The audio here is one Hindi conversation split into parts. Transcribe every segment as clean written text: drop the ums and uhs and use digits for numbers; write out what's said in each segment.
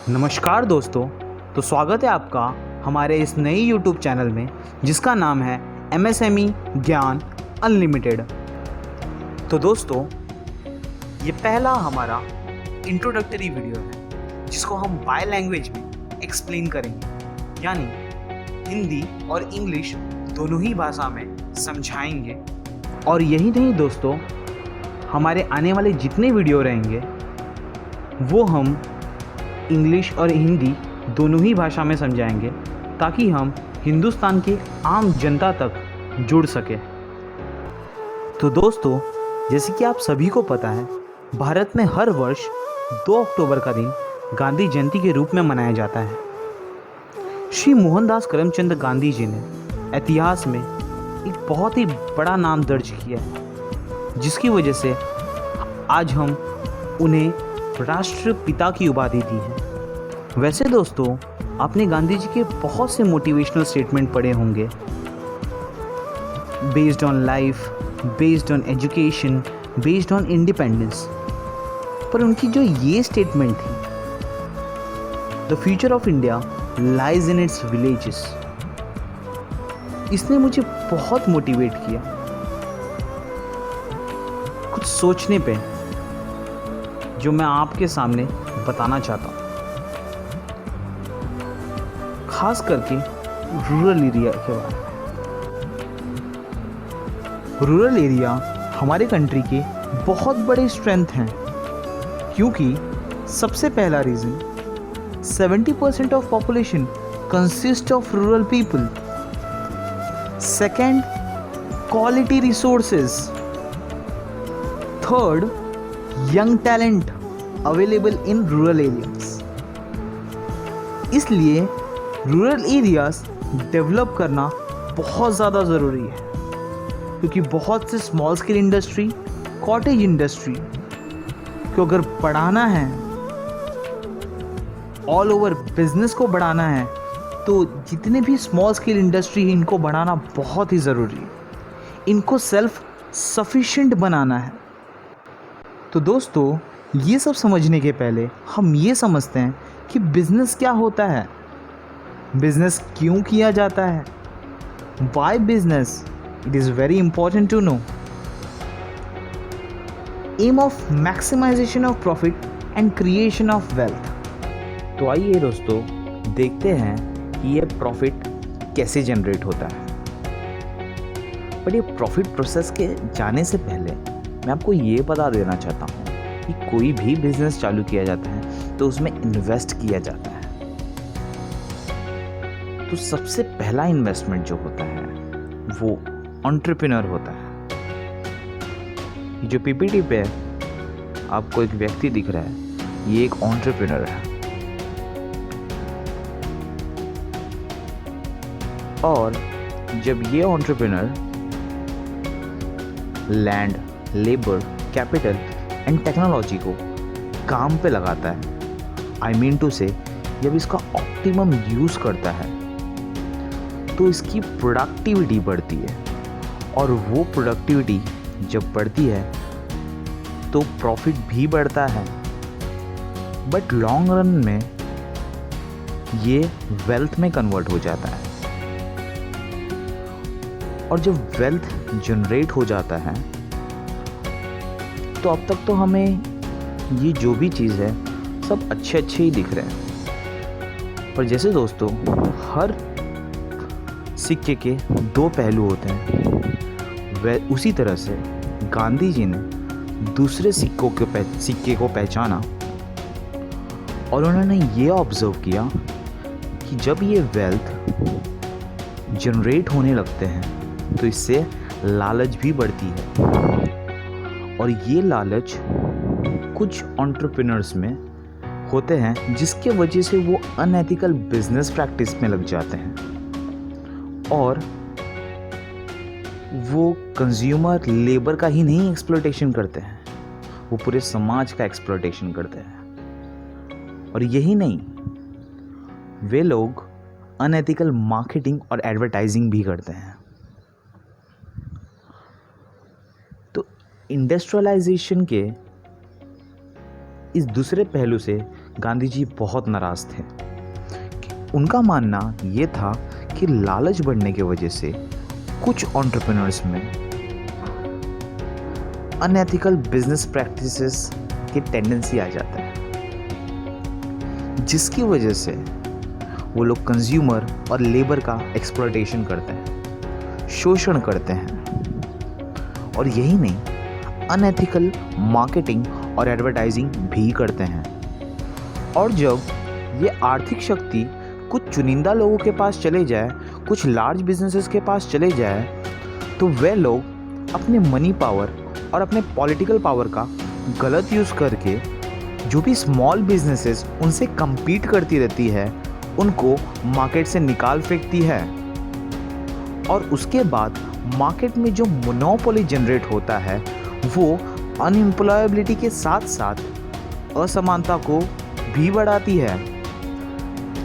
नमस्कार दोस्तों। तो स्वागत है आपका हमारे इस नई YouTube चैनल में जिसका नाम है MSME ज्ञान अनलिमिटेड। तो दोस्तों, ये पहला हमारा इंट्रोडक्टरी वीडियो है जिसको हम बाय लैंग्वेज में एक्सप्लेन करेंगे, यानी हिंदी और इंग्लिश दोनों ही भाषा में समझाएंगे। और यही नहीं दोस्तों, हमारे आने वाले जितने वीडियो रहेंगे वो हम इंग्लिश और हिंदी दोनों ही भाषा में समझाएंगे ताकि हम हिंदुस्तान के आम जनता तक जुड़ सके। तो दोस्तों, जैसे कि आप सभी को पता है, भारत में हर वर्ष 2 अक्टूबर का दिन गांधी जयंती के रूप में मनाया जाता है। श्री मोहनदास करमचंद गांधी जी ने इतिहास में एक बहुत ही बड़ा नाम दर्ज किया है, जिसकी वजह से आज हम उन्हें राष्ट्रपिता की उपाधि दी है। वैसे दोस्तों, आपने गांधी जी के बहुत से मोटिवेशनल स्टेटमेंट पढ़े होंगे, based on life, based on education, based on independence. पर उनकी जो ये स्टेटमेंट थी, the future of India lies in its villages, इसने मुझे बहुत मोटिवेट किया कुछ सोचने पे, जो मैं आपके सामने बताना चाहता हूँ, खास करके रूरल एरिया के बारे में। रूरल एरिया हमारे कंट्री के बहुत बड़े स्ट्रेंथ हैं, क्योंकि सबसे पहला reason, 70% of population consist of rural people. Second, quality resources. Third, young talent available in rural areas. इसलिए रूरल एरियाज डेवलप करना बहुत ज़्यादा ज़रूरी है, क्योंकि बहुत से small scale industry, cottage industry को अगर बढ़ाना है, ऑल ओवर बिजनेस को बढ़ाना है, तो जितने भी स्मॉल स्केल इंडस्ट्री है इनको बढ़ाना बहुत ही ज़रूरी है। इनको सेल्फ सफिशिएंट बनाना है। तो दोस्तों, ये सब समझने के पहले हम ये समझते हैं कि बिजनेस क्या होता है, बिजनेस क्यों किया जाता है, why business, it is very important to know. Aim of maximisation of profit and creation of wealth. तो आइए दोस्तों, देखते हैं कि ये प्रॉफिट कैसे जनरेट होता है। बट ये प्रॉफिट प्रोसेस के जाने से पहले मैं आपको ये बता देना चाहता हूँ कि कोई भी बिजनेस चालू किया जाता है तो उसमें इन्वेस्ट किया जाता है। तो सबसे पहला इन्वेस्टमेंट जो होता है वो एंटरप्रेन्योर होता है। जो पीपीटी पे आपको एक व्यक्ति दिख रहा है, ये एक एंटरप्रेन्योर है। और जब ये entrepreneur land, labour, capital and technology को काम पे लगाता है, आई मीन टू से जब इसका ऑप्टिमम यूज़ करता है, तो इसकी प्रोडक्टिविटी बढ़ती है। और वो प्रोडक्टिविटी जब बढ़ती है तो प्रॉफिट भी बढ़ता है। बट लॉन्ग रन में ये वेल्थ में कन्वर्ट हो जाता है। और जब वेल्थ जनरेट हो जाता है तो अब तक तो हमें ये जो भी चीज़ है सब अच्छे अच्छे ही दिख रहे हैं। पर जैसे दोस्तों, हर सिक्के के 2 पहलू होते हैं, वह उसी तरह से गांधी जी ने दूसरे सिक्के को पहचाना। और उन्होंने ये ऑब्जर्व किया कि जब ये वेल्थ जनरेट होने लगते हैं तो इससे लालच भी बढ़ती है। और ये लालच कुछ एंटरप्रेन्योर्स में होते हैं, जिसके वजह से वो अनएथिकल बिजनेस प्रैक्टिस में लग जाते हैं और वो कंज्यूमर लेबर का ही नहीं एक्सप्लॉयटेशन करते हैं, वो पूरे समाज का एक्सप्लॉयटेशन करते हैं। और यही नहीं, वे लोग अनएथिकल मार्केटिंग और एडवर्टाइजिंग भी करते हैं। तो इंडस्ट्रियलाइजेशन के इस दूसरे पहलू से गांधी जी बहुत नाराज़ थे। उनका मानना ये था कि लालच बढ़ने की वजह से कुछ एंटरप्रेन्योर्स में अनएथिकल बिजनेस प्रैक्टिसेस की टेंडेंसी आ जाता है, जिसकी वजह से वो लोग कंज्यूमर और लेबर का एक्सप्लॉयटेशन करते हैं, शोषण करते हैं, और यही नहीं अनएथिकल मार्केटिंग और एडवर्टाइजिंग भी करते हैं। और जब ये आर्थिक शक्ति कुछ चुनिंदा लोगों के पास चले जाए, कुछ लार्ज बिजनेसेस के पास चले जाए, तो वे लोग अपने मनी पावर और अपने पॉलिटिकल पावर का गलत यूज़ करके जो भी स्मॉल बिजनेसेस उनसे compete करती रहती है उनको मार्केट से निकाल फेंकती है। और उसके बाद मार्केट में जो मोनोपोली जनरेट होता है वो अनएम्प्लॉयबिलिटी के साथ साथ असमानता को भी बढ़ाती है।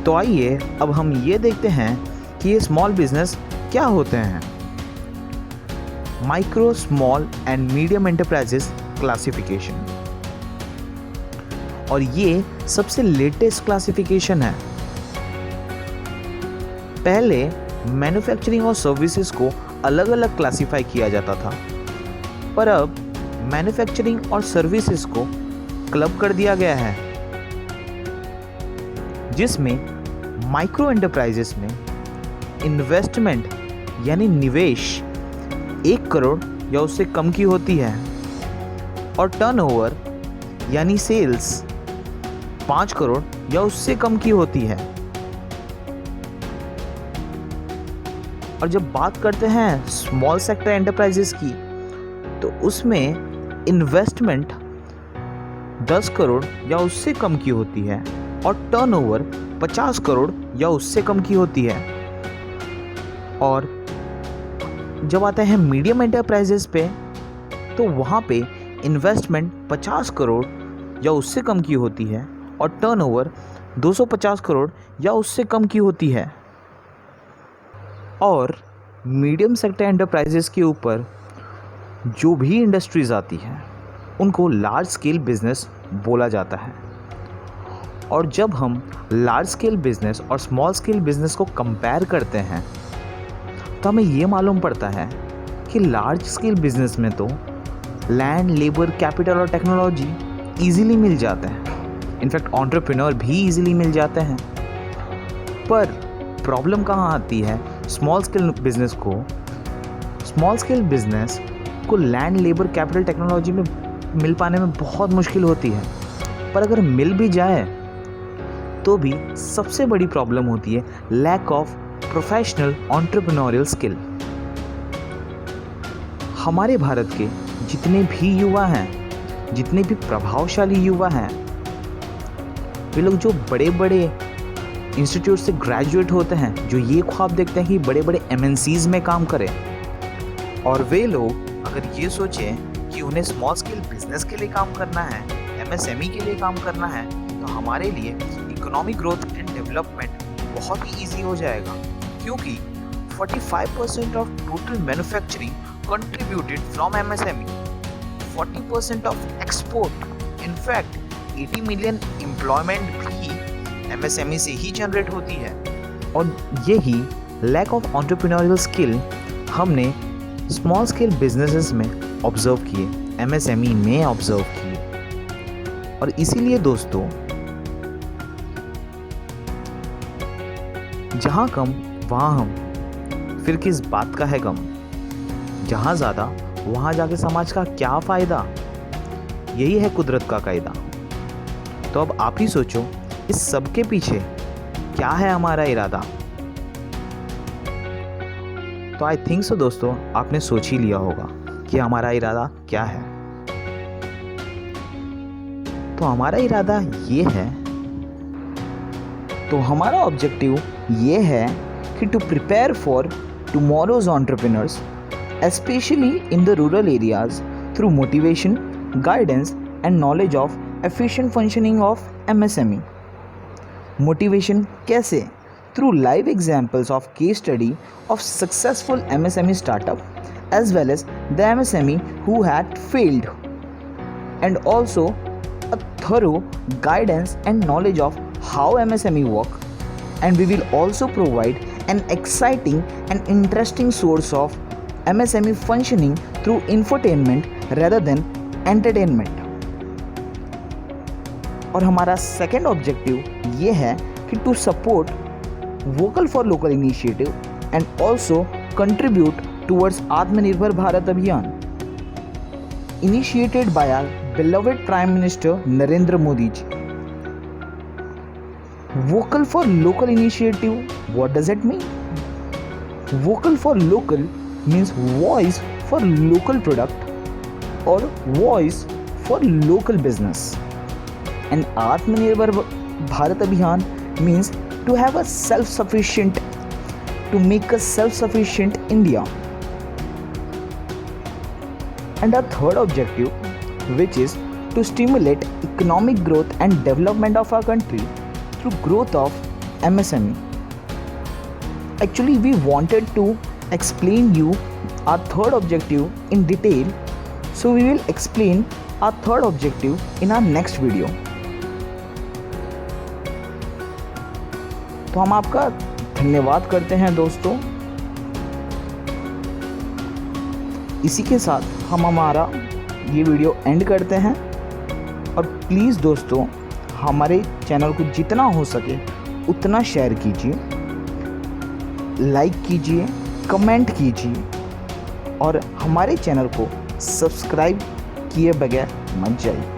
तो आइए अब हम ये देखते हैं कि ये स्मॉल बिजनेस क्या होते हैं। Micro, small and medium enterprises classification, और ये सबसे लेटेस्ट क्लासिफिकेशन है। पहले मैन्युफैक्चरिंग और सर्विसेज को अलग अलग क्लासिफाई किया जाता था, पर अब मैन्युफैक्चरिंग और सर्विसेज को क्लब कर दिया गया है, जिसमें माइक्रो एंटरप्राइजेस में इन्वेस्टमेंट यानी निवेश 1 करोड़ या उससे कम की होती है, और टर्नओवर यानी सेल्स 5 करोड़ या उससे कम की होती है। और जब बात करते हैं स्मॉल सेक्टर एंटरप्राइजेस की, तो उसमें इन्वेस्टमेंट 10 करोड़ या उससे कम की होती है और टर्नओवर 50 करोड़ या उससे कम की होती है। और जब आते हैं मीडियम एंटरप्राइजेस पे, तो वहाँ पे इन्वेस्टमेंट 50 करोड़ या उससे कम की होती है और टर्नओवर 250 करोड़ या उससे कम की होती है। और मीडियम सेक्टर एंटरप्राइजेस के ऊपर जो भी इंडस्ट्रीज आती हैं उनको लार्ज स्केल बिजनेस बोला जाता है। और जब हम लार्ज स्केल बिजनेस और स्मॉल स्केल बिजनेस को कंपेयर करते हैं तो हमें ये मालूम पड़ता है कि लार्ज स्केल बिजनेस में तो लैंड, लेबर, कैपिटल और टेक्नोलॉजी ईजिली मिल जाते हैं। इनफैक्ट एंटरप्रेन्योर भी ईजिली मिल जाते हैं। पर प्रॉब्लम कहाँ आती है स्मॉल स्केल बिजनेस को? स्मॉल स्केल बिजनेस को लैंड, लेबर, कैपिटल, टेक्नोलॉजी में मिल पाने में बहुत मुश्किल होती है। पर अगर मिल भी जाए तो भी सबसे बड़ी प्रॉब्लम होती है lack of professional entrepreneurial skill. हमारे भारत के जितने भी युवा हैं, जितने भी प्रभावशाली युवा हैं, वे लोग जो बड़े बड़े इंस्टीट्यूट से ग्रेजुएट होते हैं, जो ये ख्वाब देखते हैं कि बड़े बड़े MNCs में काम करें, और वे लोग अगर ये सोचें कि उन्हें स्मॉल स्केल बिजनेस के लिए काम करना है, MSME के लिए काम करना है, तो हमारे लिए इकोनॉमिक ग्रोथ एंड डेवलपमेंट बहुत ही ईजी हो जाएगा, क्योंकि 45% of total manufacturing contributed from MSME, 40% of export, in fact 80 million employment भी MSME से ही जनरेट होती है। और यही lack of entrepreneurial skill हमने स्मॉल स्केल बिजनेसेस में ऑब्जर्व किए, MSME में ऑब्जर्व किए। और इसीलिए दोस्तों, जहाँ कम वहाँ हम, फिर किस बात का है गम, जहाँ ज़्यादा वहाँ जाके समाज का क्या फ़ायदा, यही है कुदरत का कायदा। तो अब आप ही सोचो, इस सब के पीछे क्या है हमारा इरादा? तो आई थिंक सो दोस्तों, आपने सोच ही लिया होगा कि हमारा इरादा क्या है। तो हमारा इरादा ये है, तो हमारा ऑब्जेक्टिव ये है कि to prepare for tomorrow's entrepreneurs, especially in the rural areas, through motivation, guidance and knowledge of efficient functioning of MSME. Motivation कैसे? Through live examples of case study of successful MSME startup as well as the MSME who had failed, and also a thorough guidance and knowledge of how MSME work, and we will also provide an exciting and interesting source of MSME functioning through infotainment rather than entertainment. और हमारा सेकेंड ऑब्जेक्टिव ये है कि to support vocal for local initiative and also contribute towards Atmanirbhar Bharat Abhiyan initiated by our beloved Prime Minister Narendra Modi ji. Vocal for local initiative, what does it mean? Vocal for local means voice for local product or voice for local business. And Atmanirbhar Bharat Abhiyan means to have a self-sufficient, to make a self-sufficient India. And our third objective, which is to stimulate economic growth and development of our country through growth of MSME. Actually, we wanted to explain you our third objective in detail, so we will explain our third objective in our next video. तो हम आपका धन्यवाद करते हैं दोस्तों। इसी के साथ हम हमारा ये वीडियो एंड करते हैं, और प्लीज़ दोस्तों हमारे चैनल को जितना हो सके उतना शेयर कीजिए, लाइक कीजिए, कमेंट कीजिए और हमारे चैनल को सब्सक्राइब किए बगैर मत जाइए।